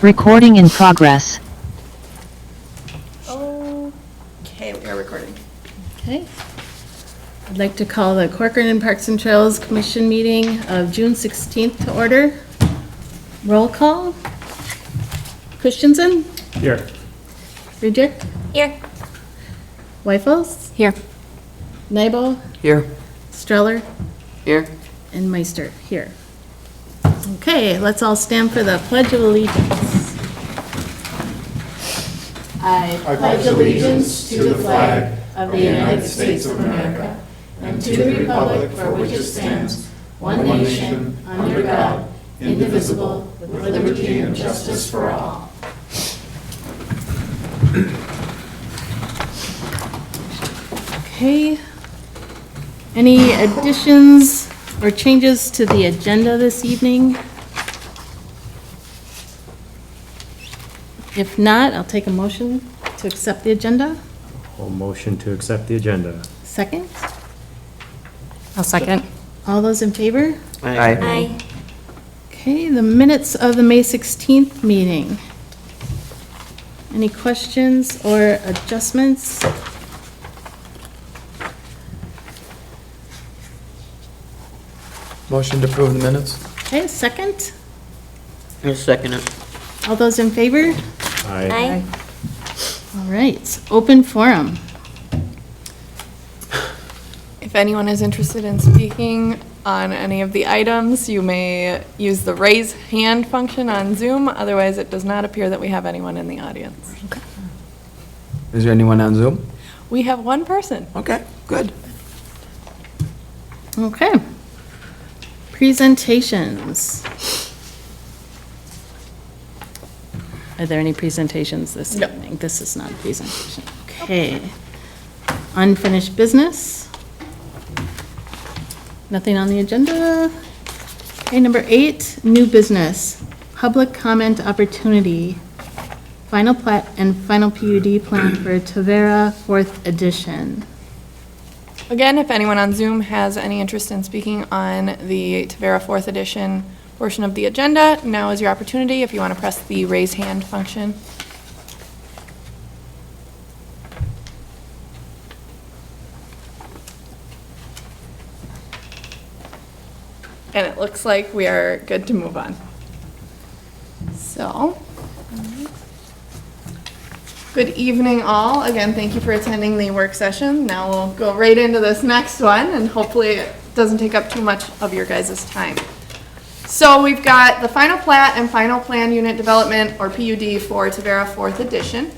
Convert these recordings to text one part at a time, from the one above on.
Recording in progress. Okay, we are recording. Okay. I'd like to call the Corcoran Parks and Trails Commission meeting of June 16th to order. Roll call. Christensen? Here. Friedrich? Here. Weifels? Here. Nybo? Here. Streller? Here. And Meister here. Okay, let's all stand for the Pledge of Allegiance. I pledge allegiance to the flag of the United States of America and to the republic for which it stands, one nation, under God, indivisible, with liberty and justice for all. Okay. Any additions or changes to the agenda this evening? If not, I'll take a motion to accept the agenda. Whole motion to accept the agenda. Second? I'll second. All those in favor? Aye. Okay, the minutes of the May 16th meeting. Any questions or adjustments? Motion to approve the minutes? Okay, second? I'll second it. All those in favor? Aye. All right, open forum. If anyone is interested in speaking on any of the items, you may use the raise hand function on Zoom. Otherwise, it does not appear that we have anyone in the audience. Is there anyone on Zoom? We have one person. Okay, good. Okay. Presentations. Are there any presentations this No. evening? This is not a presentation. Okay. Unfinished business. Nothing on the agenda. Okay, number 8, new business. Public comment opportunity. Final plat and final PUD plan for Tavera 4th edition. Again, if anyone on Zoom has any interest in speaking on the Tavera 4th edition portion of the agenda, now is your opportunity if you want to press the raise hand function. And it looks like we are good to move on. So, good evening all. Again, thank you for attending the work session. Now we'll go right into this next one and hopefully it doesn't take up too much of your guys' time. So we've got the final plat and final plan unit development, or PUD, for Tavera 4th edition.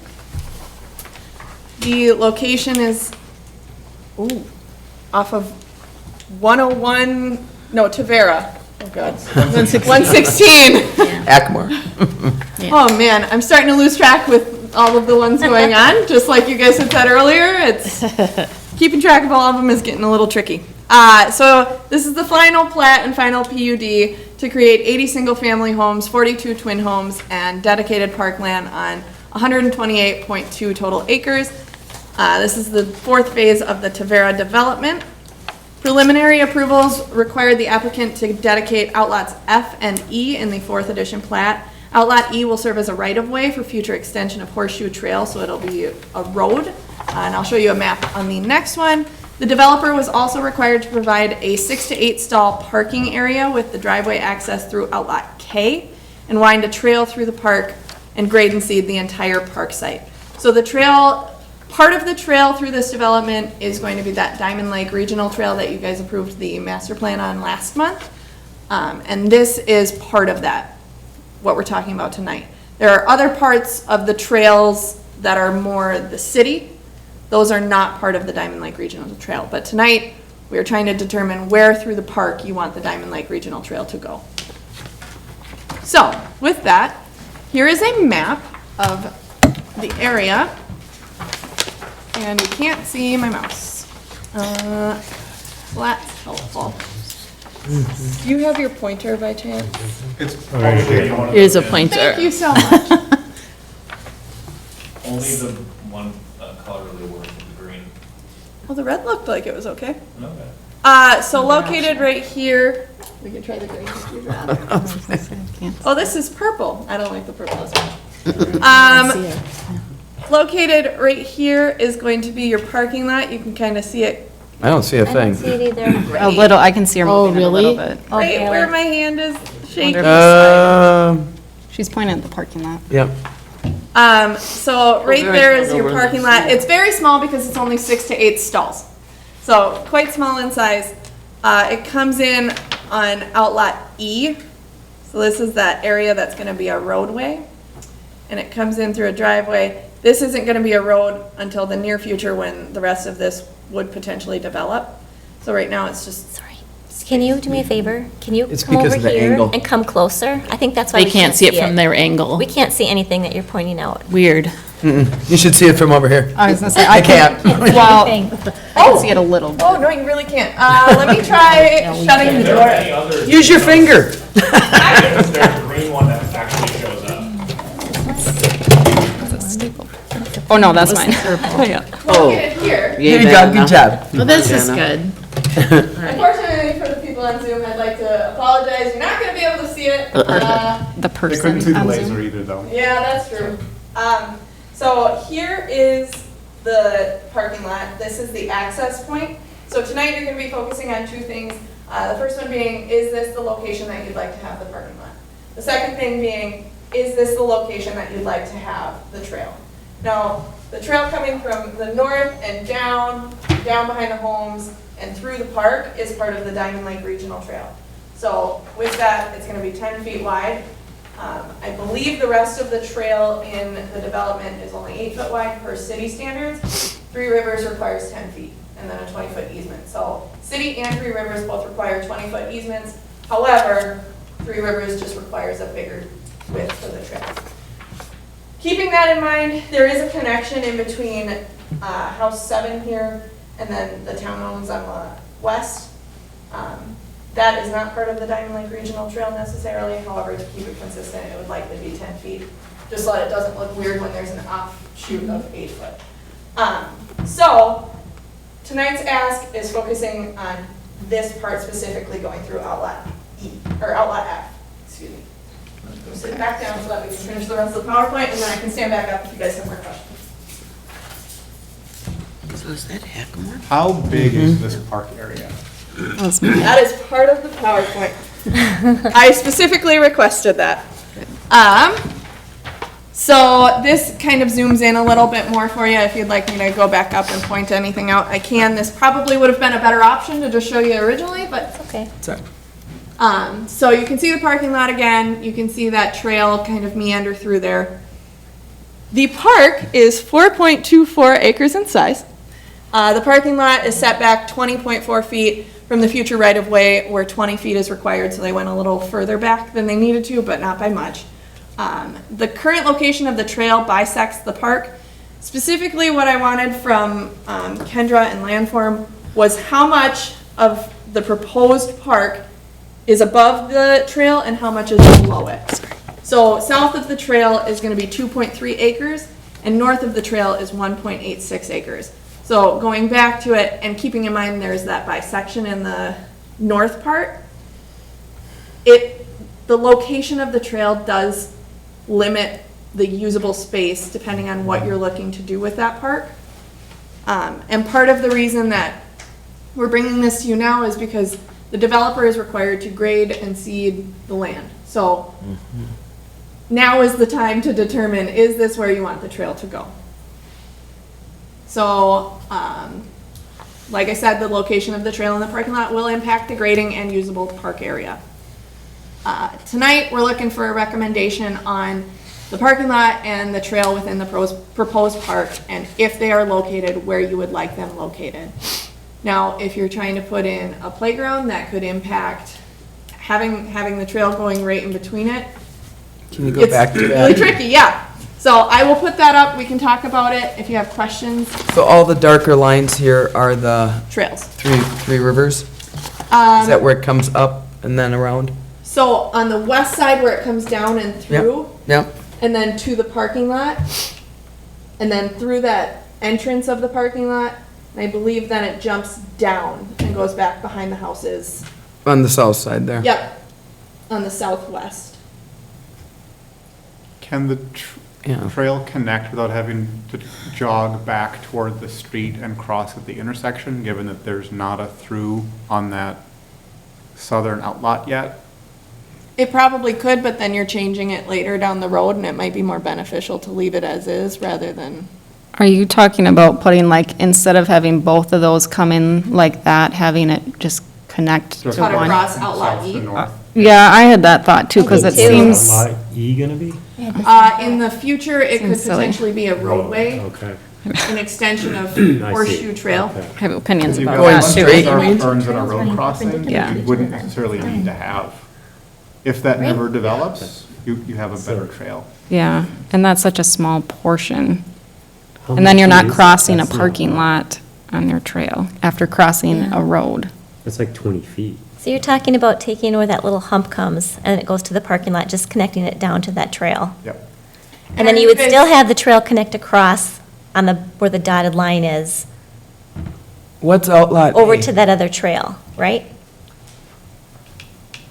The location is off of 101, no, Tavera. Oh God, 116. Ackmore. Oh man, I'm starting to lose track with all of the ones going on. Just like you guys had said earlier, it's keeping track of all of them is getting a little tricky. So this is the final plat and final PUD to create 80 single-family homes, 42 twin homes, and dedicated parkland on 128.2 total acres. This is the 4th phase of the Tavera development. Preliminary approvals required the applicant to dedicate outlots F and E in the 4th edition plat. Outlot E will serve as a right-of-way for future extension of Horseshoe Trail, so it'll be a road. And I'll show you a map on the next one. The developer was also required to provide a 6 to 8 stall parking area with the driveway access through Outlot K and wind a trail through the park and grade and seed the entire park site. So the trail, part of the trail through this development is going to be that Diamond Lake Regional Trail that you guys approved the master plan on last month. And this is part of that, what we're talking about tonight. There are other parts of the trails that are more the city. Those are not part of the Diamond Lake Regional Trail. But tonight, we are trying to determine where through the park you want the Diamond Lake Regional Trail to go. So, with that, here is a map of the area. And you can't see my mouse. So that's helpful. Do you have your pointer by chance? Here's a pointer. Thank you so much. Only the one color really works, the green. Well, the red looked like it was okay. Okay. So located right here, we can try the green if you'd rather. Oh, this is purple. I don't like the purple as much. Located right here is going to be your parking lot. You can kind of see it I don't see a I don't thing. see it either. A little, I can see her Oh, moving a little really? bit. right really? where my hand is shaking. She's pointing at the parking lot. Yep. So right there is your parking lot. It's very small because it's only 6 to 8 stalls. So quite small in size. It comes in on outlot E. So this is that area that's gonna be a roadway. And it comes in through a driveway. This isn't gonna be a road until the near future when the rest of this would potentially develop. So right now it's just, Sorry. Can you do me a favor? Can you It's come because over of the here angle. and come closer? I think that's why They we can't see it from their angle. We can't see anything that you're pointing out. Weird. You should see it from over here. I was gonna say, I can't. Well, Anything. I can see it a little bit. oh, no, you really can't. Let me try shutting the door. Any others? Use your finger. There's a green one that actually shows up. Oh, no, that's mine. Yeah. Located here. Here you go, good job. Well, this is good. Unfortunately for the people on Zoom, I'd like to apologize. You're not gonna be able to see it. The They person couldn't see the on laser Zoom. either, though. Yeah, that's true. So here is the parking lot. This is the access point. So tonight you're gonna be focusing on two things. The first one being, is this the location that you'd like to have the parking lot? The second thing being, is this the location that you'd like to have the trail? Now, the trail coming from the north and down behind the homes and through the park is part of the Diamond Lake Regional Trail. So with that, it's gonna be 10 feet wide. I believe the rest of the trail in the development is only 8 foot wide per city standards. Three Rivers requires 10 feet and then a 20-foot easement. So city and Three Rivers both require 20-foot easements. However, Three Rivers just requires a bigger width for the trail. Keeping that in mind, there is a connection in between House 7 here and then the townhomes on the west. That is not part of the Diamond Lake Regional Trail necessarily. However, to keep it consistent, it would likely be 10 feet, just so that it doesn't look weird when there's an offshoot of 8 foot. So tonight's ask is focusing on this part specifically going through outlet E, or outlet F, excuse me. We'll sit back down so that we can finish the rest of the PowerPoint, and then I can stand back up if you guys have more questions. So is that Hackamore? How big is this park area? That is part of the PowerPoint. I specifically requested that. So this kind of zooms in a little bit more for you. If you'd like me to go back up and point anything out, I can. This probably would have been a better option to just show you originally, but Okay. Sorry. so you can see the parking lot again. You can see that trail kind of meander through there. The park is 4.24 acres in size. The parking lot is set back 20.4 feet from the future right-of-way where 20 feet is required, so they went a little further back than they needed to, but not by much. The current location of the trail bisects the park. Specifically, what I wanted from Kendra and Landform was how much of the proposed park is above the trail and how much is below it. So south of the trail is going to be 2.3 acres, and north of the trail is 1.86 acres. So going back to it and keeping in mind there's that bisection in the north part, the location of the trail does limit the usable space depending on what you're looking to do with that park. And part of the reason that we're bringing this to you now is because the developer is required to grade and seed the land. So now is the time to determine, is this where you want the trail to go? So, like I said, the location of the trail in the parking lot will impact the grading and usable park area. Tonight, we're looking for a recommendation on the parking lot and the trail within the proposed park, and if they are located, where you would like them located. Now, if you're trying to put in a playground, that could impact having the trail going right in between it. Can you go back to It's that? really tricky, yeah. So I will put that up, we can talk about it if you have questions. So all the darker lines here are the Trails. three rivers? Is that where it comes up and then around? So on the west side where it comes down and through, Yep. and then to the parking lot, and then through that entrance of the parking lot, And I believe then it jumps down and goes back behind the houses. On the south side there. Yep, on the southwest. Can the Yeah. trail connect without having to jog back toward the street and cross at the intersection, given that there's not a through on that southern outlot yet? It probably could, but then you're changing it later down the road, and it might be more beneficial to leave it as is rather than. Are you talking about putting like, instead of having both of those come in like that, having it just connect to Just Cut one? across Outlaw South to E. north. Yeah, I had that thought too, because I it did too. seems, Lot E gonna be? In the future, it could Seems silly. potentially be a roadway, Okay. an extension of I see. Horseshoe Trail. Okay. I have opinions You've about got Going a that bunch too. straight. of Range? turns and a road crossing, Yeah. you wouldn't necessarily need to have. If that never develops, you have a better trail. Yeah, and that's such a small portion. How And then you're much not is- crossing a that's not parking lot on your trail after crossing a road. That's like 20 feet. So you're talking about taking where that little hump comes and it goes to the parking lot, just connecting it down to that trail. Yep. And then you would still have the trail connect across on the, where the dotted line is, What's outlot over A? to that other trail, right?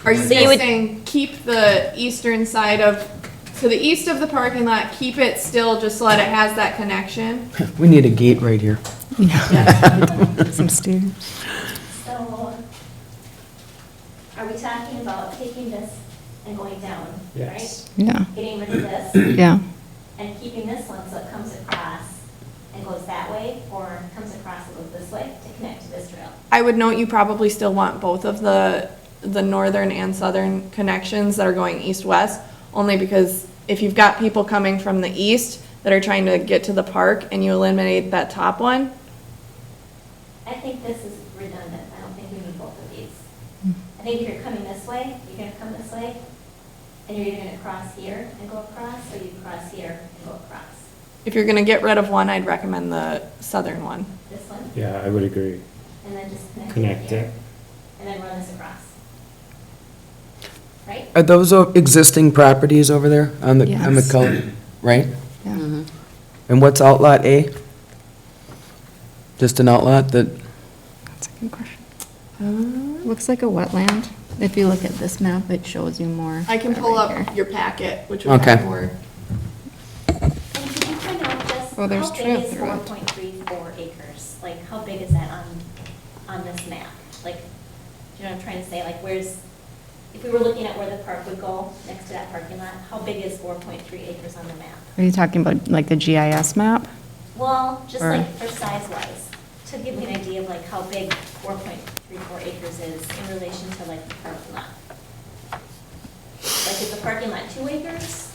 Are you So you guys would- saying keep the eastern side of, to the east of the parking lot, keep it still just so that it has that connection? We need a gate right here. Some stairs. So, are we talking about taking this and going down, right? Yes. Yeah, Getting rid of this yeah. and keeping this one so it comes across and goes that way, or comes across and goes this way to connect to this trail? I would note you probably still want both of the northern and southern connections that are going east-west, only because if you've got people coming from the east that are trying to get to the park and you eliminate that top one, I think this is redundant. I don't think we need both of these. I think if you're coming this way, you're gonna come this way, and you're either gonna cross here and go across, or you cross here and go across. if you're gonna get rid of one, I'd recommend the southern one. This one, Yeah, I would agree. and then just connect it Connect here, it. and then run this across. Right? Are those existing properties over there on the Yes. color, right? Yeah. And what's outlot A? Just an outlot that, That's a good question. Looks like a wetland. If you look at this map, it shows you more. I can pull right here. up your packet, which would have Okay. more. And could you point out just, Oh, there's how big trail is through it. 4.34 acres? Like, how big is that on this map? Like, you know what I'm trying to say? Like, where's, if we were looking at where the park would go, next to that parking lot, how big is 4.3 acres on the map? Are you talking about like the GIS map? Well, just Or- like for size-wise, to give me an idea of like how big 4.34 acres is in relation to like the parking lot. Like, is the parking lot 2 acres?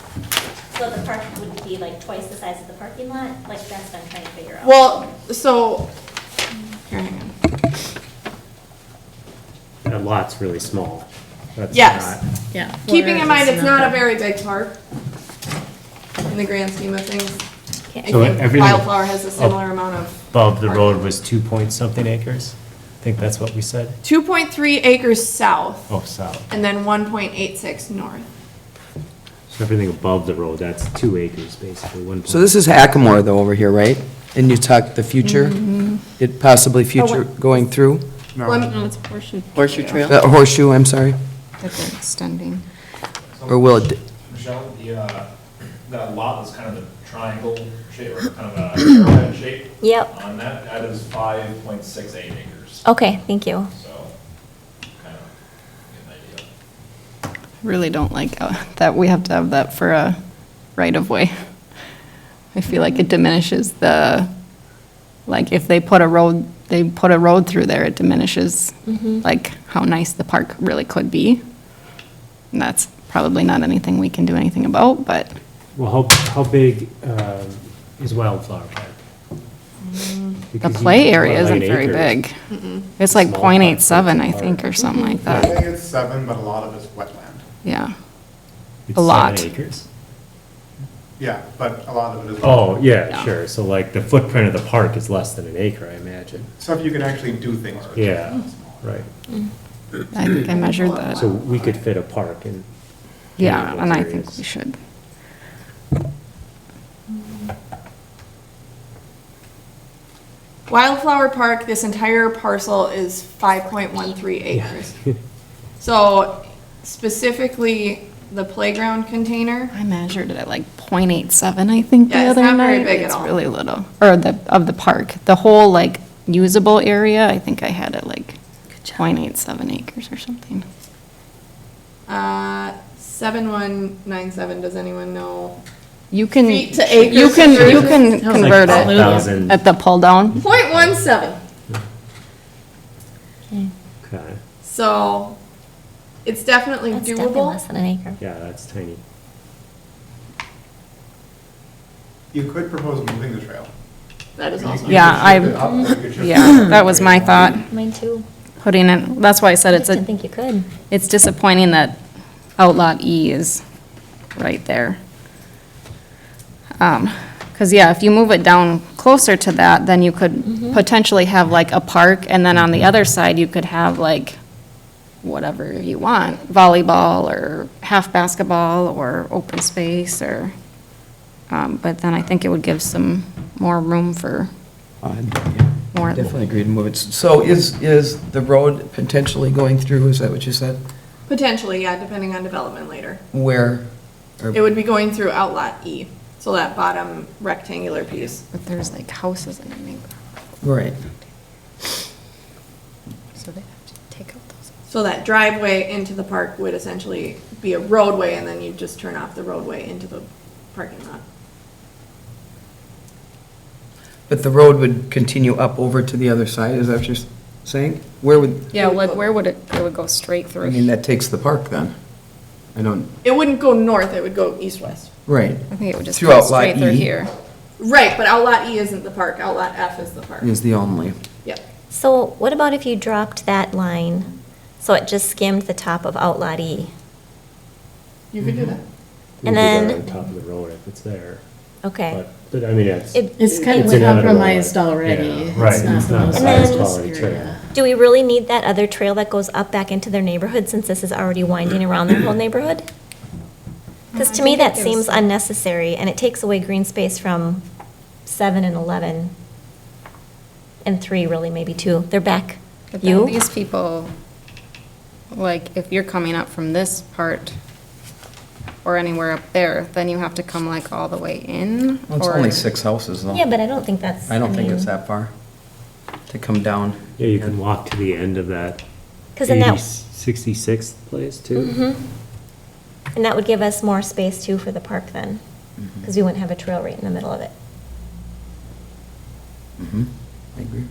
So the park would be like twice the size of the parking lot? Like, that's what I'm trying to figure out. Well, so, here, hang on. That lot's really small. That's Yes. not- Yeah. Keeping in mind, it's not a very big park in the grand scheme of things. I So think everything Wildflower has a similar amount of. Above the road was 2 something acres? I think that's what we said. 2.3 acres south, Oh, south. and then 1.86 north. So everything above the road, that's 2 acres, basically, 1. so this is Hackamore though over here, right? And you talk the future, it possibly future going through, No, Lem- it's Horseshoe. Horseshoe Trail? Horseshoe, I'm sorry, That they're extending. or will it, Michelle, that lot that's kind of the triangle shape, or kind of a arrowhead shape Yep, on that, that is 5.68 acres. okay, thank you. So, kind of get an idea. Really don't like that we have to have that for a right-of-way. I feel like it diminishes the, like, if they put a road through there, it diminishes, like, how nice the park really could be. And that's probably not anything we can do anything about, but Well, how big is Wildflower Park? the Because you- play area what, like isn't an very acre? big. It's like Small park, .87, I park. think, or something like I that. think it's 7, but a lot of it's wetland. Yeah. It's A lot. 7 acres? Yeah, but a lot of it is. Oh, yeah, Yeah. sure. So like the footprint of the park is less than an acre, I imagine. Stuff you can actually do things with. Yeah, right. I think I measured that. So we could fit a park in. Yeah, any of and those I think areas. we should. Wildflower Park, this entire parcel is 5.13 acres. So specifically, the playground container, I measured it at like .87, I think, the Yeah, it's other not very night. big at It's all. really little, or of the park. The whole like usable area, I think I had it like .87 acres or something. 7197, does anyone know? You can, Feet to acres you can conversion? convert Like it 12,000. at the pull down. 0.17. Okay, So it's definitely That's definitely doable. less than an acre. yeah, that's tiny. You could propose moving the trail. That is You also. could Yeah, shift it up, or you could shift Yeah, it that was my thought, Mine too. putting it, that's why I said I it's just didn't a, think you could. it's disappointing that Outlot E is right there. Because, yeah, if you move it down closer to that, then you could potentially have like a park, and then on the other side, you could have like whatever you want, volleyball or half basketball or open space or, but then I think it would give some more room for more. Definitely agree to move it. So is the road potentially going through, is that what you said? Potentially, yeah, depending on development later. Where? Or- It would be going through Outlot E, so that bottom rectangular piece. But there's like houses in the neighborhood, Right. so they have to take out those. So that driveway into the park would essentially be a roadway, and then you just turn off the roadway into the parking lot. But the road would continue up over to the other side, is that what you're saying? Where would, Yeah, like where would it would go straight I through? mean, that takes the park then? I don't, It wouldn't go north, it would go east-west. right. I think it would just Through go Outlot straight through E. here. Right, but Outlot E isn't the park, Outlot F is the park. Is the only. Yep. So what about if you dropped that line, so it just skimmed the top of Outlot E? You could do that. We And could go then- On top of the road if it's there, Okay. but I mean, it's. It's kind of It's inevitable, compromised like, already. yeah, It's right, not it's the not most the highest obvious quality trail. area. Do we really need that other trail that goes up back into their neighborhood since this is already winding around their whole neighborhood? Because to me, that seems unnecessary, and it takes away green space from 7 and 11, and 3, really, maybe 2. They're back. But then You? these people, like, if you're coming up from this part or anywhere up there, then you have to come like all the way in? Well, it's or- only 6 houses though. Yeah, but I don't think that's. I don't think mean, it's that far to come down. Yeah, you can walk to the end of that 'Cause then that- 66th place too. Mhm. And that would give us more space too for the park then, because we wouldn't have a trail right in the middle of it. I agree.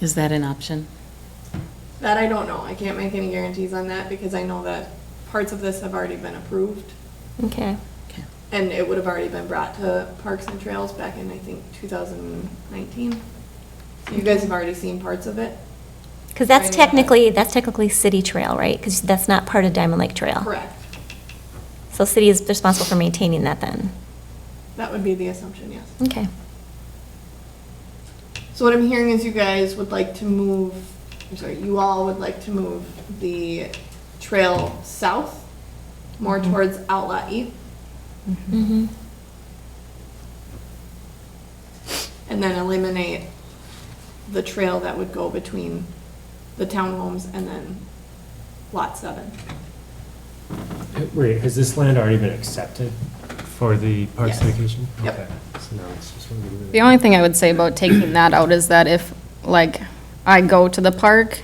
Is that an option? That I don't know. I can't make any guarantees on that because I know that parts of this have already been approved. Okay. And it would have already been brought to Parks and Trails back in, I think, 2019. So you guys have already seen parts of it? Because Right. that's technically city trail, right? Because that's not part of Diamond Lake Trail. Correct. So city is responsible for maintaining that then. That would be the assumption, yes. Okay. So what I'm hearing is you guys would like to move, I'm sorry, you all would like to move the trail south, more towards Outlot E, Mm-hmm. and then eliminate the trail that would go between the townhomes and then Lot 7. Wait, has this land already been accepted for the parks Yes. dedication? Yep. Okay, so now it's just. when we do The only thing I would say about taking that out is that if, like, I go to the park,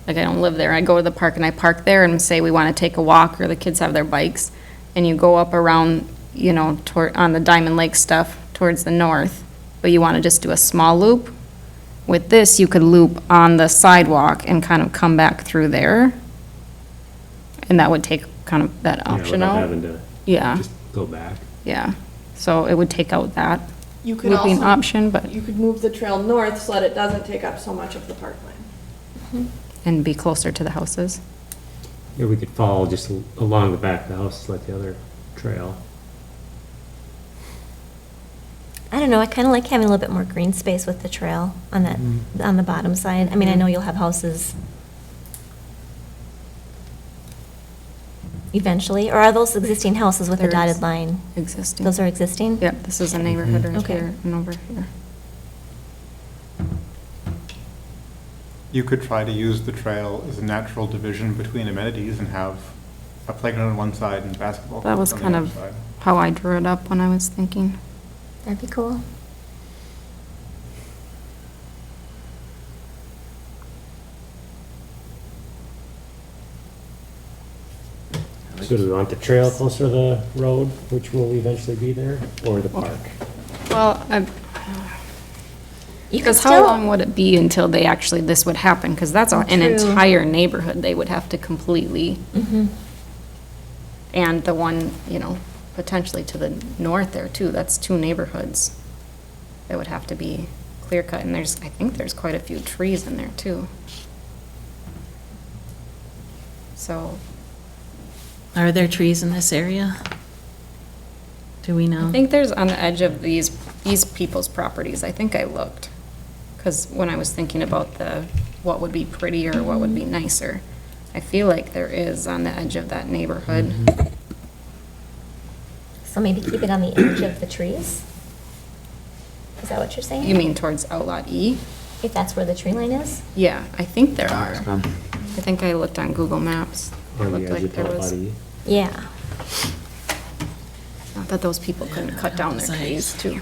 like I don't live there, I go to the park and I park there and say we want to take a walk or the kids have their bikes, and you go up around, you know, toward, on the Diamond Lake stuff towards the north, but you want to just do a small loop. With this, you could loop on the sidewalk and kind of come back through there. And that would take kind of that Yeah, option without out. having to Yeah, just go back. yeah. So it would take out that You could looping also, option, but, you could move the trail north so that it doesn't take up so much of the parkland. and be closer to the houses. Yeah, we could follow just along the back of the house like the other trail. I don't know, I kind of like having a little bit more green space with the trail on that, on the bottom side. I mean, I know you'll have houses eventually, or are those existing houses with the There's- dotted line? Existing. Those are existing? Yep, this is a neighborhood right Okay. here and over here. You could try to use the trail as a natural division between amenities and have a playground on one side and basketball That was courts on kind the other of side. how I drew it up when I was thinking. That'd be cool. So do we want the trail closer to the road, which will eventually be there, or the park? Well, You could because how still, long would it be until they actually, this would happen? Because that's an True. entire neighborhood they would have to completely, Mhm. and the one, potentially to the north there too, that's 2 neighborhoods that would have to be clear cut, and I think there's quite a few trees in there too. So, Are there trees in this area? Do we know? I think there's on the edge of these people's properties, I think I looked. Because when I was thinking about what would be prettier, what would be nicer, I feel like there is on the edge of that neighborhood. so maybe keep it on the edge of the trees? Is that what you're saying? You mean towards Outlot E? If that's where the tree line is? Yeah, I think there are. Um, I think I looked on Google Maps. It On the looked edge like of there Outlet was, E? Yeah. not that those people couldn't cut down their trees too.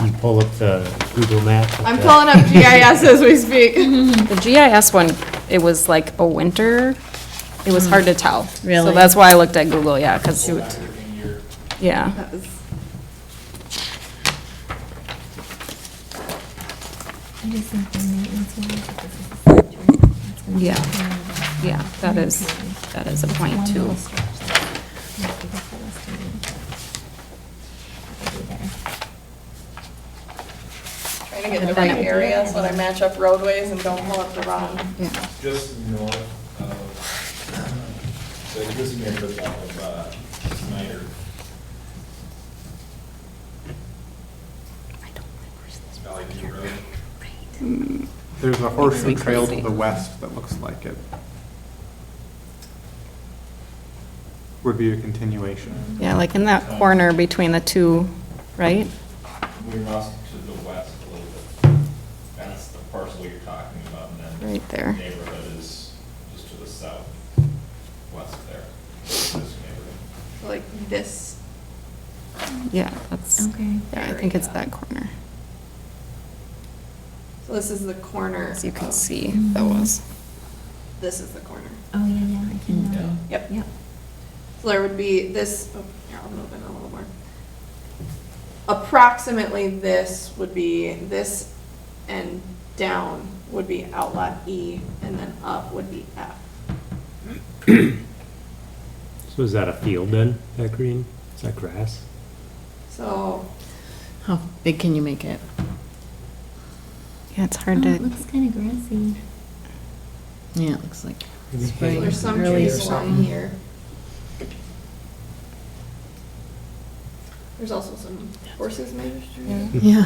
You pull up the Google map. with I'm the- pulling up GIS as we speak. The GIS one, it was like a winter, it was hard to tell. So Really? that's why I looked at Google, yeah, because, yeah. That was- I just think the maintenance one, if this is a cemetery, that's gonna be Yeah. kind of a- Yeah, that is a point One too. little stretch there. Might be the fullest to me. That would be there. Trying to get the right area so that I match up roadways and don't pull up the wrong. Yeah. Just north of, so this is neighborhood of Snyder. Valley View Road. There's a horseshoe we trail can to see. the west that looks like it would be a continuation. Yeah, like in that corner between the two, right? We're off to the west a little bit. That's the parcel you're talking about, and then Right there. the neighborhood is just to the south, west there. This neighborhood. Like this. Yeah, that's, Okay. yeah, I think it's that corner. So this is the corner. As you can of- see, that was. This is the corner. Oh, yeah, I can. Yep. Yep. So there would be this, oh, here, I'll move it a little more. Approximately this would be, this and down would be Outlet E, and then up would be F. So is that a field then, that green? Is that grass? So, How big can you make it? Yeah, it's hard Oh, it to, looks kind of grassy. Yeah, it looks like Maybe spring, there's some early trees along spring. here. There's also some horses maybe. Yeah.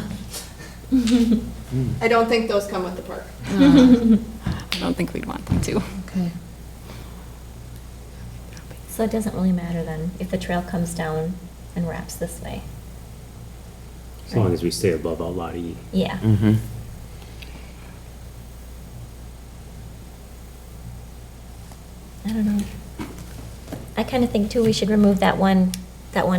I don't think those come with the park. I don't think we'd want them to. Okay. So it doesn't really matter then if the trail comes down and wraps this way. As long as we stay above Outlet E. Yeah. mhm. I don't know. I kind of think too, we should remove that one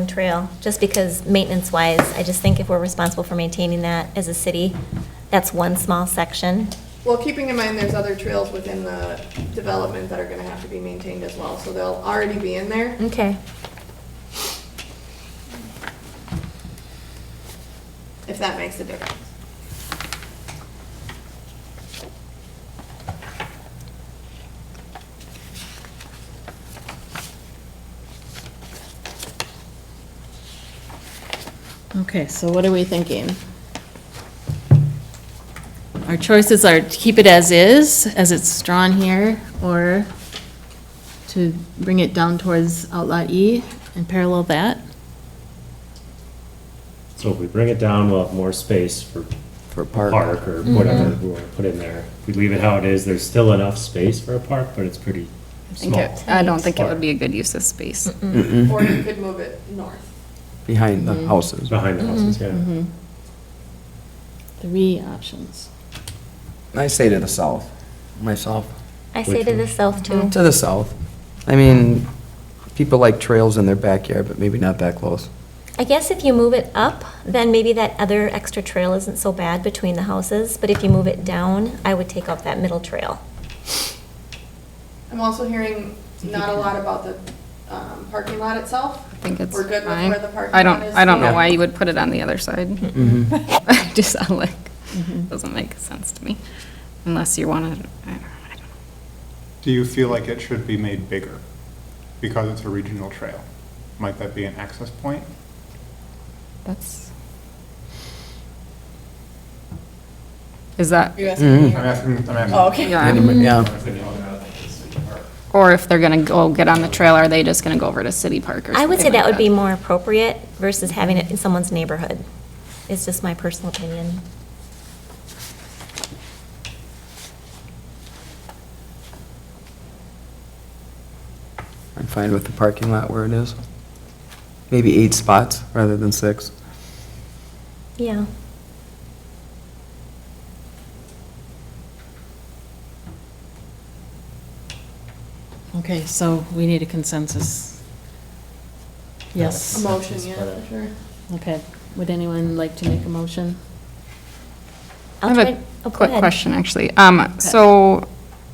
trail, just because maintenance wise, I just think if we're responsible for maintaining that as a city, that's one small section. Well, keeping in mind there's other trails within the development that are gonna have to be maintained as well, so they'll already be in there. Okay. If that makes a difference. Okay, so what are we thinking? Our choices are to keep it as is, as it's drawn here, or to bring it down towards Outlet E and parallel that? So if we bring it down, we'll have more space for For park. park or whatever we want to put in there. If we leave it how it is, there's still enough space for a park, but it's pretty small. I don't think it would be a good use of space. Mm-mm. Or you could move it north. Behind the houses. Behind the houses, yeah. Mhm. 3 options. I say to the south, myself. I say to the south too. To the south. I mean, people like trails in their backyard, but maybe not that close. I guess if you move it up, then maybe that other extra trail isn't so bad between the houses, but if you move it down, I would take out that middle trail. I'm also hearing not a lot about the parking lot itself. I think it's We're good with fine. where the parking I don't, lot is I don't know here? why you would put it on the other side. Mm-hmm. Just sound like, doesn't make sense to me, unless you want to, I don't know. Do you feel like it should be made bigger because it's a regional trail? Might that be an access point? That's. Is that, You asking Mhm. me? I'm asking. Oh, okay. yeah, Yeah. I'm thinking automatically the city park. or if they're gonna go get on the trail, are they just gonna go over to City Park or something I would say like that would be more appropriate versus having it in someone's neighborhood. It's just my personal opinion. I'm fine with the parking lot where it is. Maybe 8 spots rather than 6. Yeah. Okay, so we need a consensus. A Yes, motion, yeah, for sure. okay. Would anyone like to make a motion? I I'll have try. a Oh, go quick ahead. question, actually. So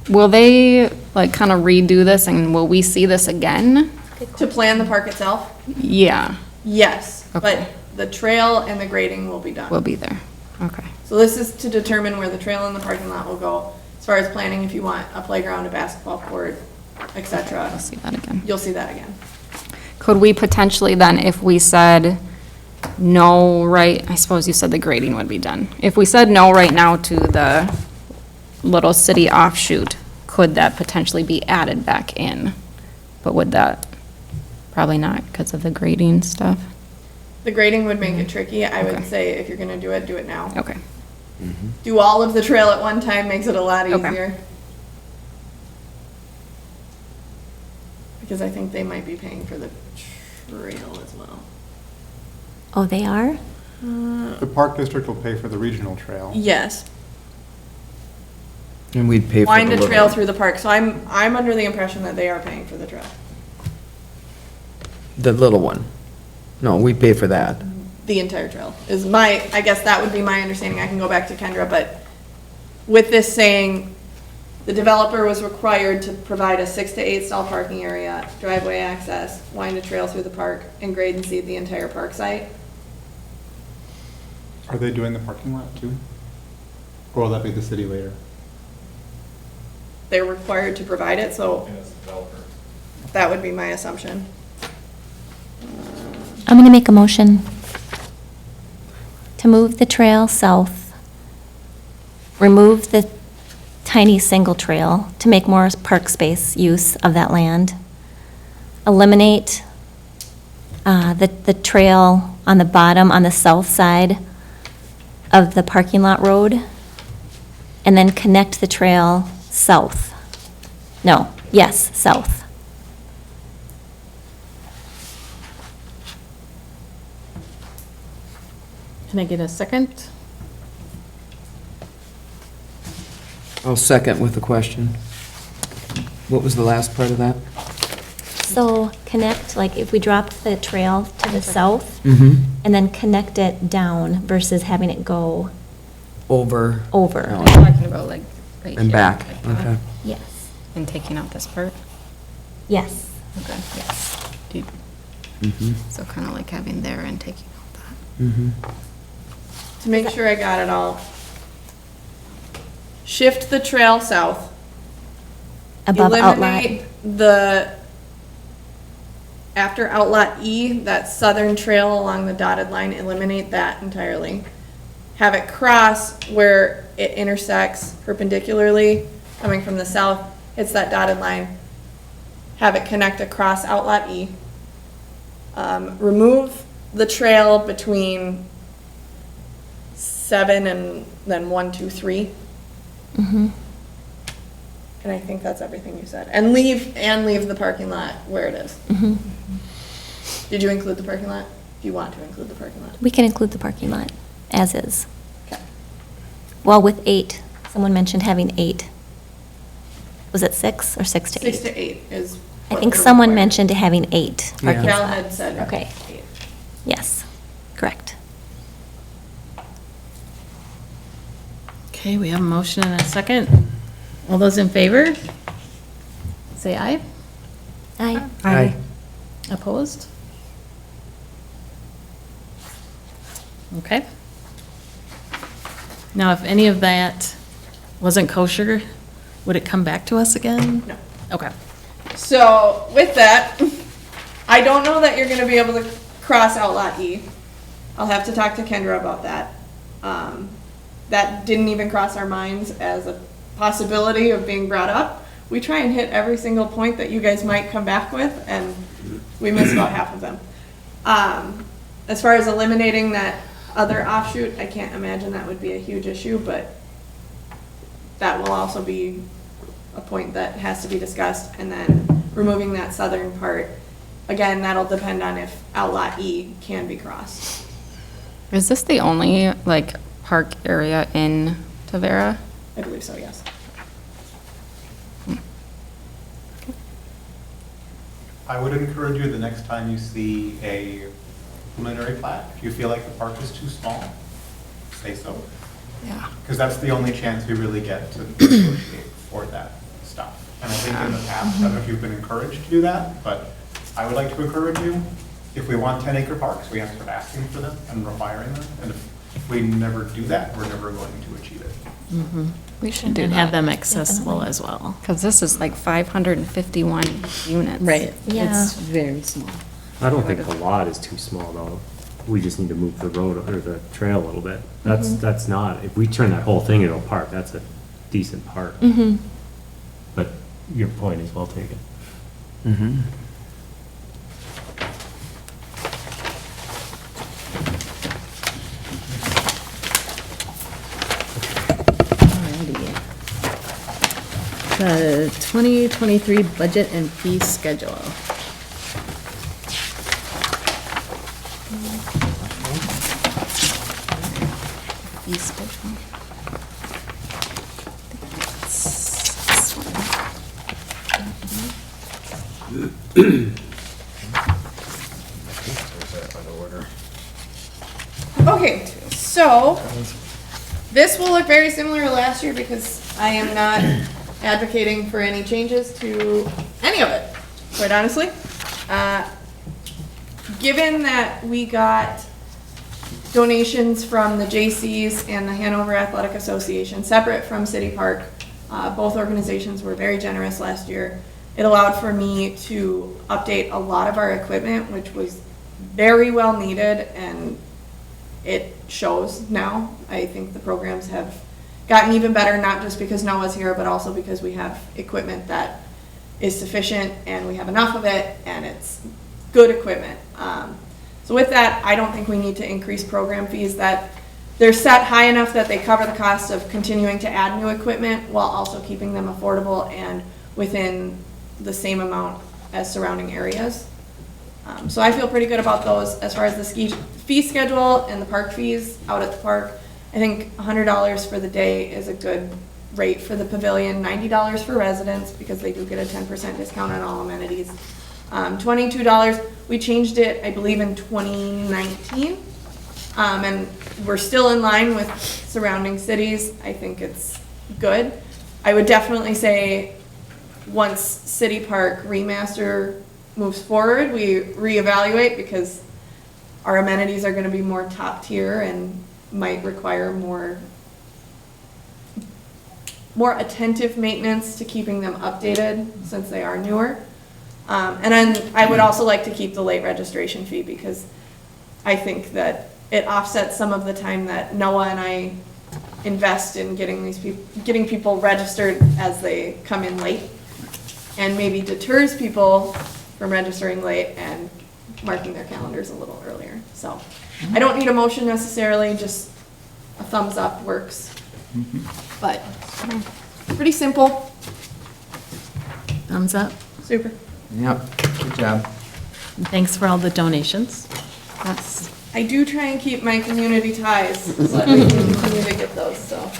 will they, like, kind of redo this, and will we see this again? To plan the park itself? Yeah, Yes, Okay. but the trail and the grading will be done. we'll be there. Okay. So this is to determine where the trail and the parking lot will go. As far as planning, if you want a playground, a basketball court, et cetera, I'll see that again. you'll see that again. Could we potentially then, if we said no, right, I suppose you said the grading would be done. If we said no right now to the little city offshoot, could that potentially be added back in? But would that, probably not because of the grading stuff? The grading would make it tricky. I would Okay. say if you're gonna do it now. Okay. Do all of the trail at one time makes it a lot Okay. easier. Because I think they might be paying for the trail as well. Oh, they are? The park district will pay for the regional trail. Yes, And we'd pay for the wind a little trail one. through the park, so I'm under the impression that they are paying for the trail. The little one. No, we pay for that. The entire trail is my, I guess that would be my understanding. I can go back to Kendra, but with this saying, the developer was required to provide a 6 to 8 stall parking area, driveway access, wind a trail through the park, and grade and seed the entire park site. Are they doing the parking lot too? Or will that be the city later? They're required to provide it, so And it's a developer. that would be my assumption. I'm going to make a motion to move the trail south, remove the tiny single trail to make more park space use of that land, eliminate the trail on the bottom, on the south side of the parking lot road, and then connect the trail south. No, yes, south. Can I get a second? I'll second with a question. What was the last part of that? So connect, like if we dropped the trail to the south Mm-hmm. and then connect it down versus having it go Over. over. Oh, Talking about like right And here, back, like that. okay. Yes, And taking out this part? yes, Okay. yes. Mm-hmm. So kind of like having there and taking out that. Mm-hmm. To make sure I got it all, shift the trail south. Above outlot. Eliminate the, after outlot E, that southern trail along the dotted line, eliminate that entirely. Have it cross where it intersects perpendicularly, coming from the south, hits that dotted line. Have it connect across outlet E. Remove the trail between 7 and then 1, 2, 3. Mm-hmm. And I think that's everything you said. And leave the parking lot where it is. Mm-hmm. Did you include the parking lot? Do you want to include the parking lot? We can include the parking lot as is. Okay. Well, with 8 Someone mentioned having 8. Was it 6 or 6 to 8? 6 to 8 is. I what think they're someone required. mentioned having 8 Yeah. parking Val spots. had said. Okay, 8. yes, correct. Okay, we have a motion and a second. All those in favor? Say aye. Aye. Aye. Opposed? Okay. Now, if any of that wasn't kosher, would it come back to us again? No. Okay. So with that, I don't know that you're gonna be able to cross Outlot E. I'll have to talk to Kendra about that. That didn't even cross our minds as a possibility of being brought up. We try and hit every single point that you guys might come back with, and we miss about half of them. As far as eliminating that other offshoot, I can't imagine that would be a huge issue, but that will also be a point that has to be discussed. And then removing that southern part, again, that'll depend on if Outlot E can be crossed. Is this the only, like, park area in Tavera? I believe so, yes. I would encourage you, the next time you see a preliminary plat, if you feel like the park is too small, say so. Yeah. Because that's the only chance we really get to negotiate for that stuff. And I think in the past, I don't know if you've been encouraged to do that, but I would like to encourage you. If we want 10-acre parks, we have to start asking for them and requiring them. And if we never do that, we're never going to achieve it. We should do And have that. them accessible as well. Because this is like 551 units. Right. Yeah. It's very small. I don't think the lot is too small, though. We just need to move the road or the trail a little bit. That's not, if we turn that whole thing into a park, that's a decent park. But your point is well taken. Mm-hmm. Alrighty. The 2023 budget and fee schedule. Fee schedule. Okay, so this will look very similar to last year because I am not advocating for any changes to any of it, quite honestly. Given that we got donations from the J.C.'s and the Hanover Athletic Association, separate from City Park, both organizations were very generous last year. It allowed for me to update a lot of our equipment, which was very well needed, and it shows now. I think the programs have gotten even better, not just because Noah's here, but also because we have equipment that is sufficient and we have enough of it and it's good equipment. So with that, I don't think we need to increase program fees. That they're set high enough that they cover the cost of continuing to add new equipment while also keeping them affordable and within the same amount as surrounding areas. So I feel pretty good about those. As far as the fee schedule and the park fees out at the park, I think $100 for the day is a good rate for the pavilion, $90 for residents because they do get a 10% discount on all amenities. $22, we changed it, I believe, in 2019. And we're still in line with surrounding cities. I think it's good. I would definitely say once City Park remaster moves forward, we reevaluate because our amenities are going to be more top tier and might require more attentive maintenance to keeping them updated since they are newer. And then I would also like to keep the late registration fee because I think that it offsets some of the time that Noah and I invest in getting people registered as they come in late, and maybe deters people from registering late and marking their calendars a little earlier. So I don't need a motion necessarily, just a thumbs up works. But pretty simple, Thumbs up. super. Yep, good job. And thanks for all the donations. Yes. I do try and keep my community ties so that we can continue to get those, so.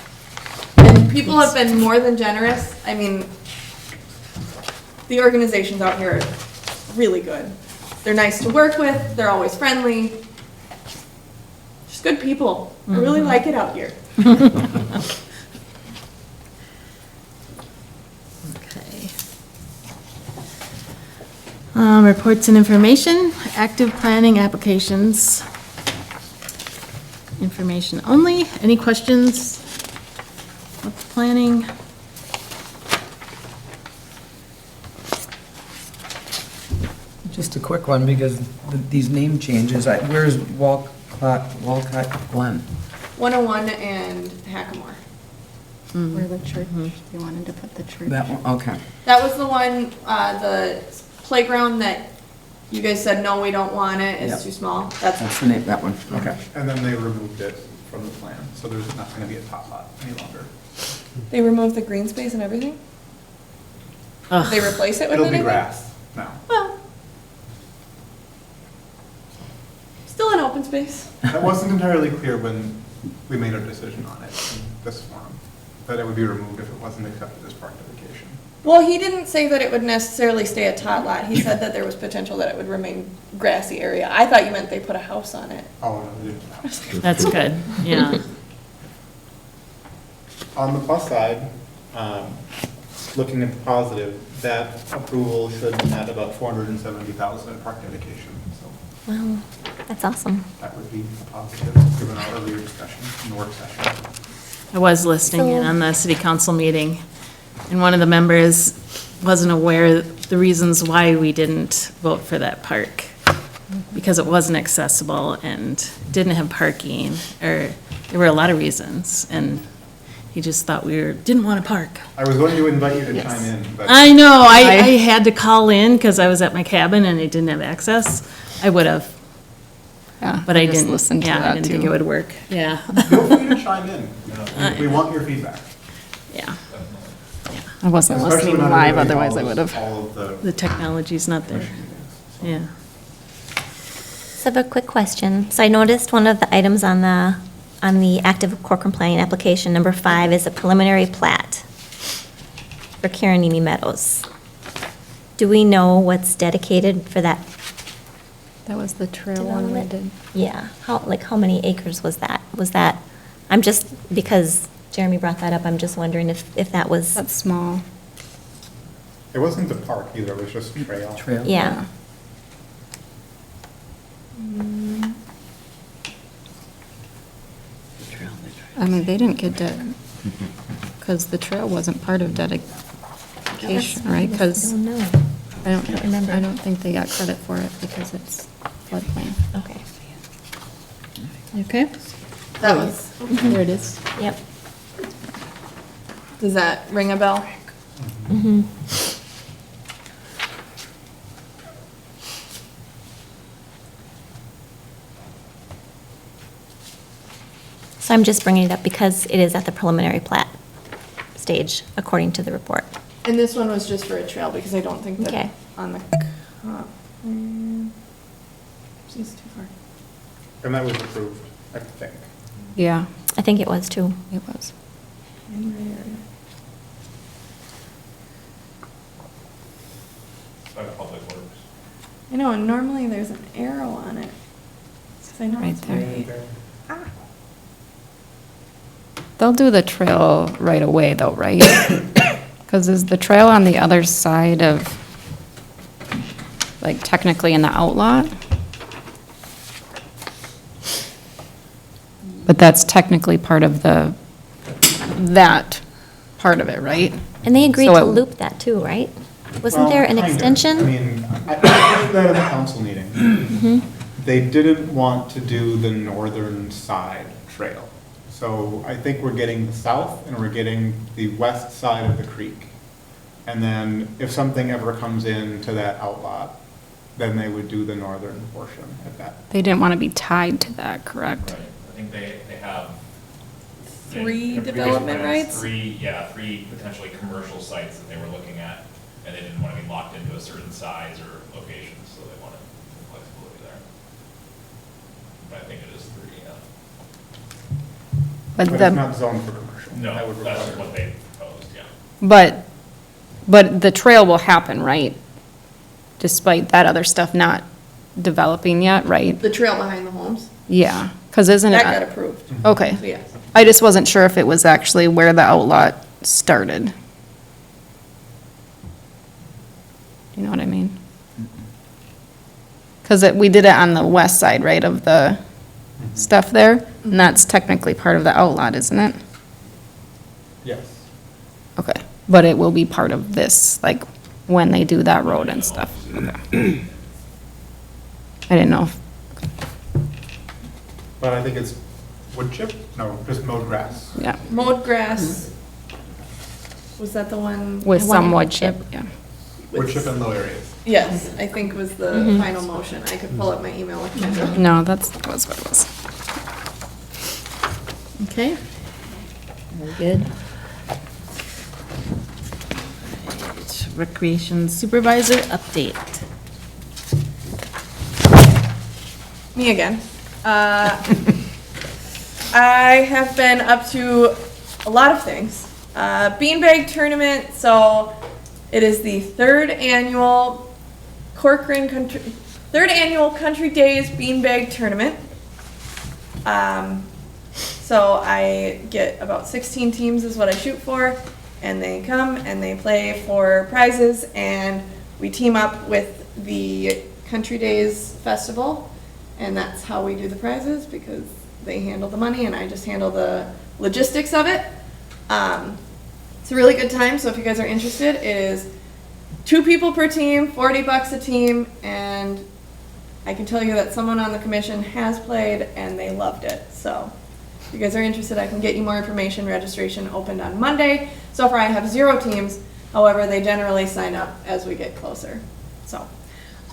And people have been more than generous. I mean, the organizations out here are really good. They're nice to work with, they're always friendly. Just good people. I really like it out here. Okay. Reports and information, active planning applications. Information only. Any questions? What's planning? Just a quick one, because these name changes, where's Walcott Glen? 101 and Hackamore. Where the church, you wanted to put the church. That one, okay. That was the one, the playground that you guys said, no, we don't want it, Yep. it's too small. That's, That's the name, that one, okay. And then they removed it from the plan, so there's not gonna be a top lot any longer. they removed the green space and everything? Did they replace it with It'll anything? be grass now. Well, still an open space. That wasn't entirely clear when we made our decision on it in this forum, that it would be removed if it wasn't accepted as park dedication. Well, he didn't say that it would necessarily stay a tot lot. He said that there was potential that it would remain grassy area. I thought you meant they put a house on it. Oh, no, they didn't. That's good, yeah. On the plus side, looking at the positive, that approval should add about 470,000 in park dedication, so Wow, that's awesome. that would be a positive, given our earlier discussion in the work session. I was listening in on the city council meeting, and one of the members wasn't aware the reasons why we didn't vote for that park. Because it wasn't accessible and didn't have parking, or there were a lot of reasons, and he just thought didn't want to park. I was going to invite you to Yes. chime in, but I know, I had to call in because I was at my cabin and I didn't have access. I would have, Yeah, but I just didn't. listened to Yeah, I that didn't think it too. would work. Yeah, feel free to chime in. We want your feedback. yeah. I wasn't Especially listening when live, everybody otherwise I follows would have. all of the The technology's not there. commission meetings. Yeah. So I have a quick question. So I noticed one of the items on the active Corcoran planning application, number 5, is a preliminary plat for Karenini Meadows. Do we know what's dedicated for that? That was the trail one we Development? did. Yeah, how many acres was that? I'm just, because Jeremy brought that up, I'm just wondering if that was, That's small. It wasn't the park either, it was just trail. Trail. yeah. I mean, they didn't get because the trail wasn't part of dedication, right? I Because don't know. I don't remember. I don't think they got credit for it because it's floodplain. Okay, Okay. That was, There it is. yep. does that ring a bell? Mhm. So I'm just bringing it up because it is at the preliminary plat stage, according to the report. And this one was just for a trail, because I don't think Okay. that on the comp plan, seems too far. And that was approved, I think. Yeah, I think it was too. it was. It's by Public Works. I know, and normally there's an arrow on it. 'Cause I know Right it's there. right. They'll do the trail right away though, right? Because is the trail on the other side of, like technically in the outlot? But that's technically part of that part of it, right? And they agreed So to it- loop that too, right? Wasn't Well, there an kind of. extension? I mean, I heard that at the council meeting. They didn't want to do the northern side trail. So I think we're getting the south and we're getting the west side of the creek. And then if something ever comes into that outlot, then they would do the northern portion at that. They didn't want to be tied to that, correct? Right, I think they have. 3 in development plans, rights? three potentially commercial sites that they were looking at, and they didn't want to be locked into a certain size or location, so they wanted some flexibility there. But I think it is 3, yeah. But But it's the, not zoned for commercial. No, That would that's require- what they proposed, yeah. But the trail will happen, right? Despite that other stuff not developing yet, right? The trail behind the homes, Yeah, because isn't it? that got approved, Okay. so yes. I just wasn't sure if it was actually where the outlot started. You know what I mean? Because we did it on the west side, right, of the stuff there? And that's technically part of the outlot, isn't it? Yes. Okay, but it will be part of this, like, when they do that road and stuff. Okay. I didn't know. But I think it's wood chip? No, just mowed grass. Yeah, Mowed grass, was that the one? with some wood chip, yeah. Wood chip in low areas. Yes, I think was the final motion. I could pull up my email with Kendra. No, that was what it was. Okay. Very good. Right, Recreation Supervisor update. Me again. I have been up to a lot of things. Beanbag tournament, so it is the third annual Corcoran Country Days Beanbag Tournament. So I get about 16 teams is what I shoot for, and they come and they play for prizes, and we team up with the Country Days Festival, and that's how we do the prizes, because they handle the money and I just handle the logistics of it. It's a really good time, so if you guys are interested, it is 2 people per team, $40 a team, and I can tell you that someone on the commission has played and they loved it. So if you guys are interested, I can get you more information. Registration opened on Monday. So far I have 0 teams. However, they generally sign up as we get closer. So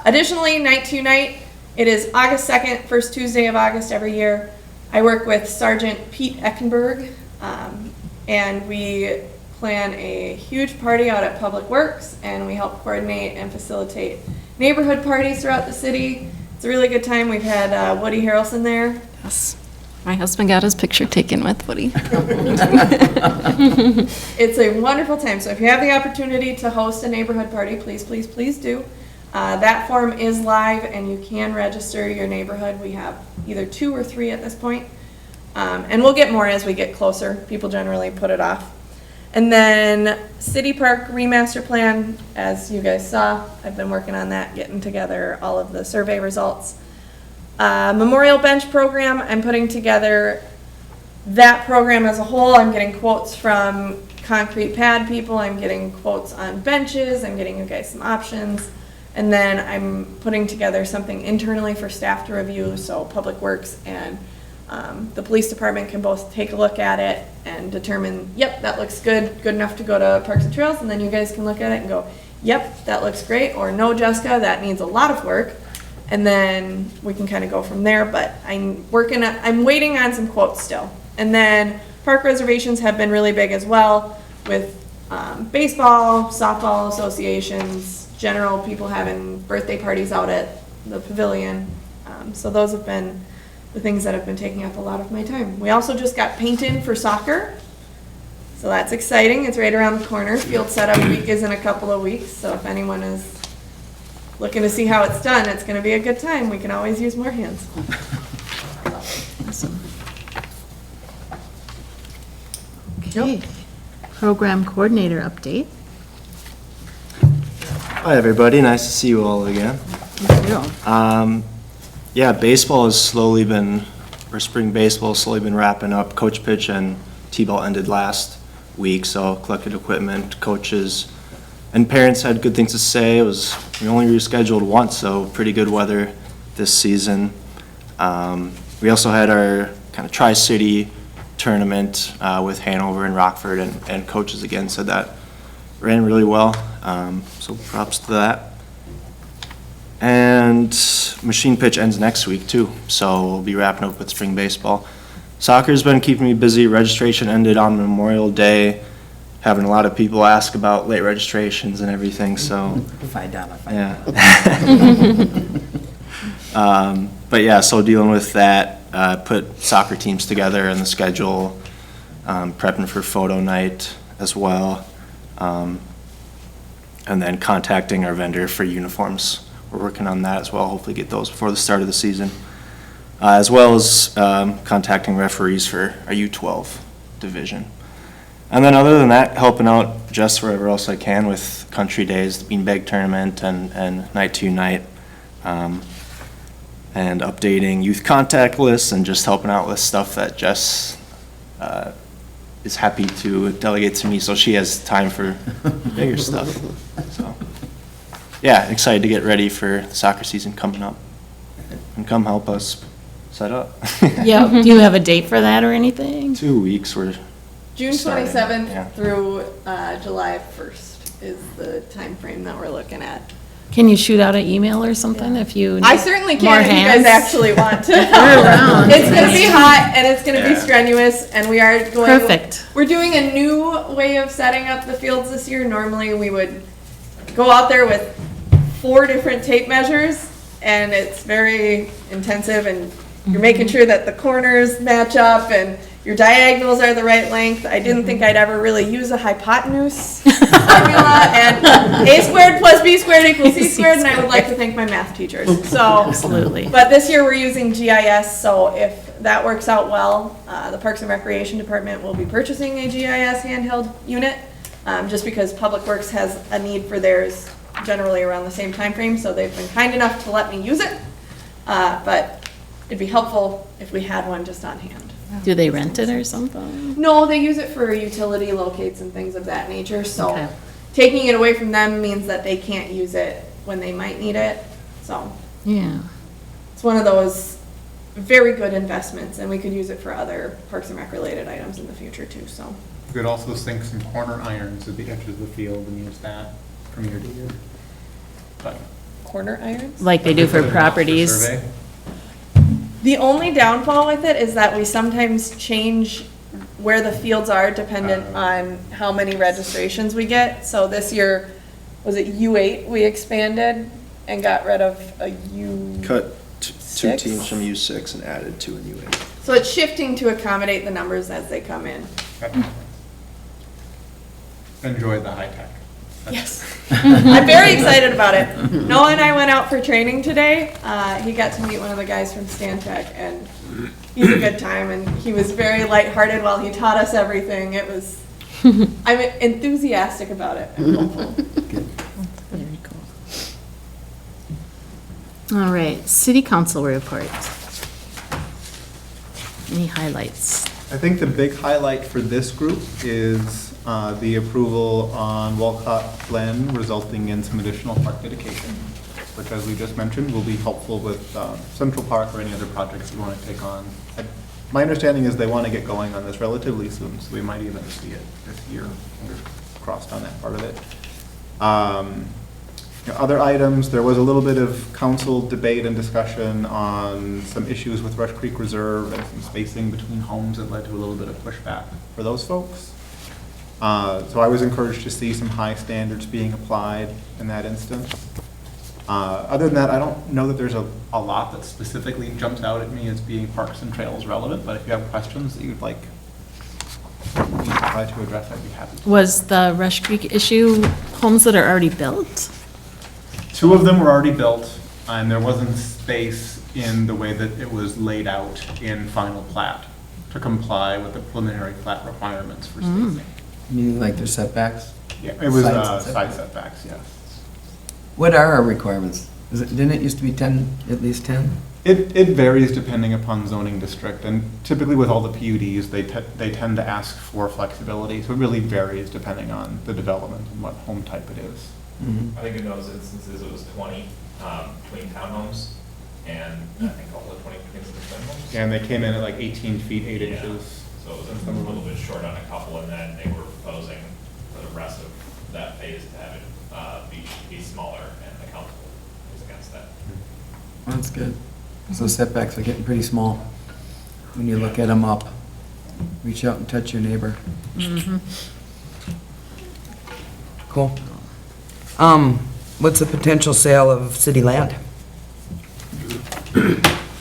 additionally, Night to Night, it is August 2nd, first Tuesday of August every year. I work with Sergeant Pete Eckenberg, and we plan a huge party out at Public Works, and we help coordinate and facilitate neighborhood parties throughout the city. It's a really good time. We've had Woody Harrelson there. Yes. My husband got his picture taken with Woody. It's a wonderful time. So if you have the opportunity to host a neighborhood party, please, please, please do. That form is live, and you can register your neighborhood. We have either 2 or 3 at this point. And we'll get more as we get closer. People generally put it off. And then City Park Remaster Plan, as you guys saw, I've been working on that, getting together all of the survey results. Memorial Bench Program, I'm putting together that program as a whole. I'm getting quotes from concrete pad people, I'm getting quotes on benches, I'm getting you guys some options. And then I'm putting together something internally for staff to review, so Public Works and the police department can both take a look at it and determine, yep, that looks good, good enough to go to Parks and Trails, and then you guys can look at it and go, yep, that looks great, or no, Jessica, that needs a lot of work. And then we can kind of go from there, but I'm waiting on some quotes still. And then park reservations have been really big as well, with baseball, softball associations, general people having birthday parties out at the pavilion. So those have been the things that have been taking up a lot of my time. We also just got painted for soccer, so that's exciting. It's right around the corner. Field setup week is in a couple of weeks, so if anyone is looking to see how it's done, it's going to be a good time. We can always use more hands. Awesome. Okay. Program Coordinator update. Hi, everybody. Nice to see you all again. Yeah, baseball has slowly been, or spring baseball has slowly been wrapping up. Coach pitch and T-ball ended last week, so collected equipment, coaches, and parents had good things to say. We only rescheduled once, so pretty good weather this season. We also had our kind of Tri-City tournament with Hanover and Rockford, and coaches again said that ran really well, so props to that. And machine pitch ends next week too, so we'll be wrapping up with spring baseball. Soccer's been keeping me busy. Registration ended on Memorial Day. Having a lot of people ask about late registrations and everything, so. $5. Yeah. But yeah, so dealing with that, put soccer teams together and the schedule, prepping for photo night as well. And then contacting our vendor for uniforms. We're working on that as well, hopefully get those before the start of the season. As well as contacting referees for our U12 division. And then other than that, helping out just wherever else I can with country days, the beanbag tournament and night to night. And updating youth contact lists and just helping out with stuff that Jess is happy to delegate to me so she has time for bigger stuff. So, yeah, excited to get ready for the soccer season coming up. And come help us set up. Yeah, do you have a date for that or anything? 2 weeks, we're June starting, 27th yeah. through July 1st is the time frame that we're looking at. Can you shoot out an email or something if you? I certainly More can if you hands? guys actually want to. around. It's gonna be hot and it's gonna be strenuous and we are going. Perfect. We're doing a new way of setting up the fields this year. Normally we would go out there with 4 different tape measures and it's very intensive and you're making sure that the corners match up and your diagonals are the right length. I didn't think I'd ever really use a hypotenuse formula, and a squared plus b squared equals c squared, and I would like to thank my math teachers. So, Absolutely. but this year we're using GIS, so if that works out well, the Parks and Recreation Department will be purchasing a GIS handheld unit, just because Public Works has a need for theirs generally around the same time frame, so they've been kind enough to let me use it. But it'd be helpful if we had one just on hand. Do they rent it or something? No, they use it for utility locates and things of that nature, so Okay. taking it away from them means that they can't use it when they might need it. So Yeah. it's one of those very good investments, and we could use it for other Parks and Rec related items in the future too, so. You could also sink some corner irons at the edges of the field and use that from year to year. But Corner irons? Like they do for put it out properties. survey. The only downfall with it is that we sometimes change where the fields are dependent on how many registrations we get. So this year, was it U8 we expanded and got rid of a U? cut two Six? teams from U6 and added 2 in U8. So it's shifting to accommodate the numbers as they come in. Enjoy the high tech. Yes. I'm very excited about it. Noah and I went out for training today. He got to meet one of the guys from Stantec, and he's a good time, and he was very lighthearted while he taught us everything. It was, I'm enthusiastic about it. I'm hopeful. Very cool. All right, city council report. Any highlights? I think the big highlight for this group is the approval on Walcott Glen resulting in some additional park dedication, which, as we just mentioned, will be helpful with Central Park or any other projects you want to take on. My understanding is they want to get going on this relatively soon, so we might even see it this year. Fingers crossed on that part of it. Other items, there was a little bit of council debate and discussion on some issues with Rush Creek Reserve and some spacing between homes that led to a little bit of pushback for those folks. So I was encouraged to see some high standards being applied in that instance. Other than that, I don't know that there's a lot that specifically jumps out at me as being Parks and Trails relevant, but if you have questions that you'd like me to try to address, I'd be happy to. Was the Rush Creek issue homes that are already built? 2 of them were already built, and there wasn't space in the way that it was laid out in final plat to comply with the preliminary plat requirements for spacing. Meaning like their setbacks? Yeah, it was Side side setbacks, yes. What are our requirements? Didn't it used to be 10, at least 10? It varies depending upon zoning district, and typically with all the PUDs, they tend to ask for flexibility, so it really varies depending on the development and what home type it is. I think in those instances, it was 20 between townhomes, and I think all the 20 between the twin homes. And they came in at like 18 feet, 8 Yeah. inches. So it was a little bit short on a couple, and then they were proposing for the rest of that phase to have it be smaller, and the council was against that. That's good. So setbacks are getting pretty small when you look at them up. Reach out and touch your neighbor. Cool. What's the potential sale of city land?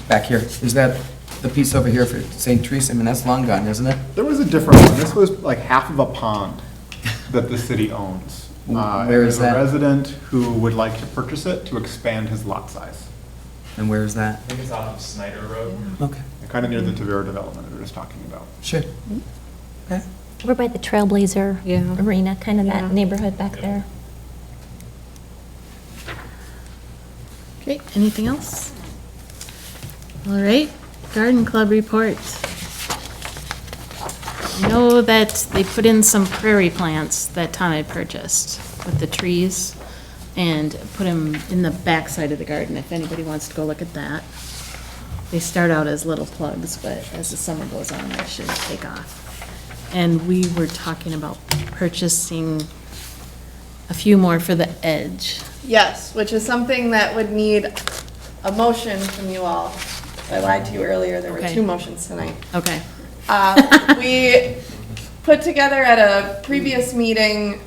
Back here, is that the piece over here for St. Teresa, I mean, that's long gone, isn't it? There was a different one. This was like half of a pond that the city owns. Where is that? There's a resident who would like to purchase it to expand his lot size. And where is that? I think it's off of Snyder Road. Okay, Kind of near the Tavera development we were just talking about. sure. Okay. Over by the Trailblazer Yeah. Arena, kind of Yeah. that neighborhood back there. Okay, anything else? All right, garden club report. I know that they put in some prairie plants that Tom had purchased with the trees and put them in the backside of the garden, if anybody wants to go look at that. They start out as little plugs, but as the summer goes on, they should take off. And we were talking about purchasing a few more for the edge. Yes, which is something that would need a motion from you all. I lied to you earlier, there were Okay. 2 motions tonight. Okay. We put together at a previous meeting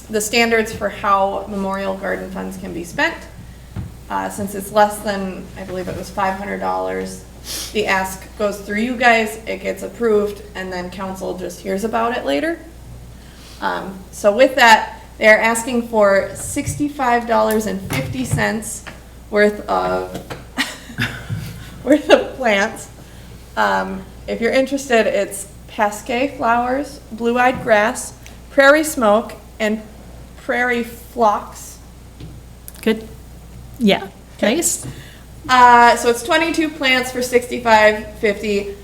the standards for how memorial garden funds can be spent. Since it's less than, I believe it was $500, the ask goes through you guys, it gets approved, and then council just hears about it later. So with that, they're asking for $65.50 worth of worth of plants. If you're interested, it's Pasquet flowers, blue-eyed grass, prairie smoke, and prairie phlox. Good? Yeah. Nice. So it's 22 plants for $65.50.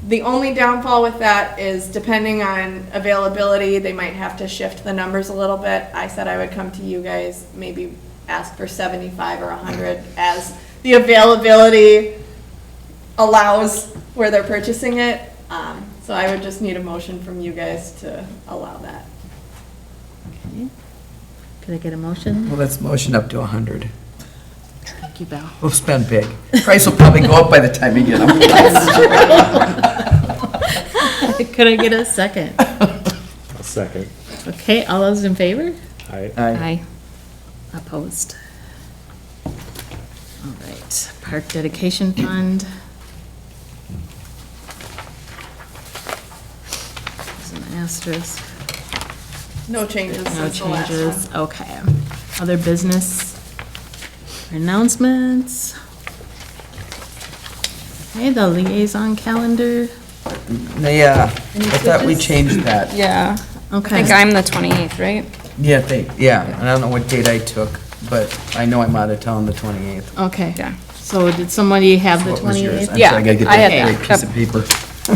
The only downfall with that is depending on availability, they might have to shift the numbers a little bit. I said I would come to you guys, maybe ask for 75 or 100 as the availability allows where they're purchasing it. So I would just need a motion from you guys to allow that. Could I get a motion? Well, let's motion up to 100. Thank you, Val. We'll spend big. Price will probably go up by the time you get them. Could I get a second? A second. Okay, all those in favor? I, Aye. Opposed? All right, park dedication fund. There's an asterisk. No changes No since the last one. changes, okay. Other business announcements. Okay, the liaison calendar. Yeah, I thought we switches? changed that. Yeah. I Okay. think I'm the 28th, right? Yeah, and I don't know what date I took, but I know I'm out of town the 28th. Okay. Yeah. So did somebody have the What was yours? 28th? I'm Yeah, sorry, I gotta get I had that that. great piece of paper.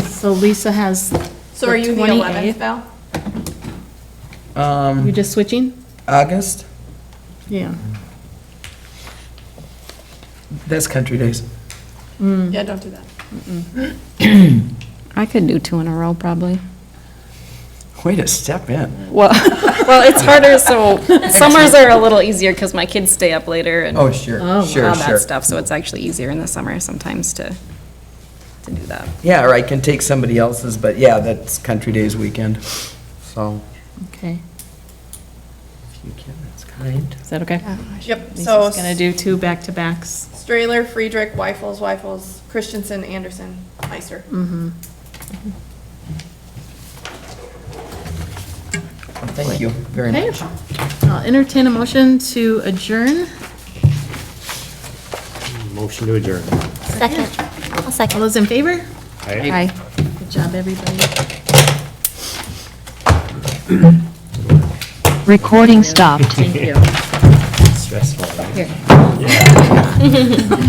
So Lisa has So are you the 11th, Val? You're just switching? August, Yeah. that's country days. Yeah, don't do that. I could do 2 in a row, probably. Way to step in. Well, it's harder, so summers are a little easier because my kids stay up later and Oh, all sure, Oh, sure, sure. that stuff, so it's actually easier in the summer sometimes to do that. Yeah, or I can take somebody else's, but yeah, that's country days weekend, so. Okay. If you can, that's kind. Is that okay? Yep, so Lisa's gonna do 2 back-to-backs. Strahler, Friedrich, Weifels, Christensen, Anderson, Meister. Mm-hmm. Thank you very Okay. much. I'll entertain a motion to adjourn. motion to adjourn. Second. I'll All second. those in favor? Aye. Aye. Good job, everybody. Recording stopped. Thank you. Stressful, right? Here.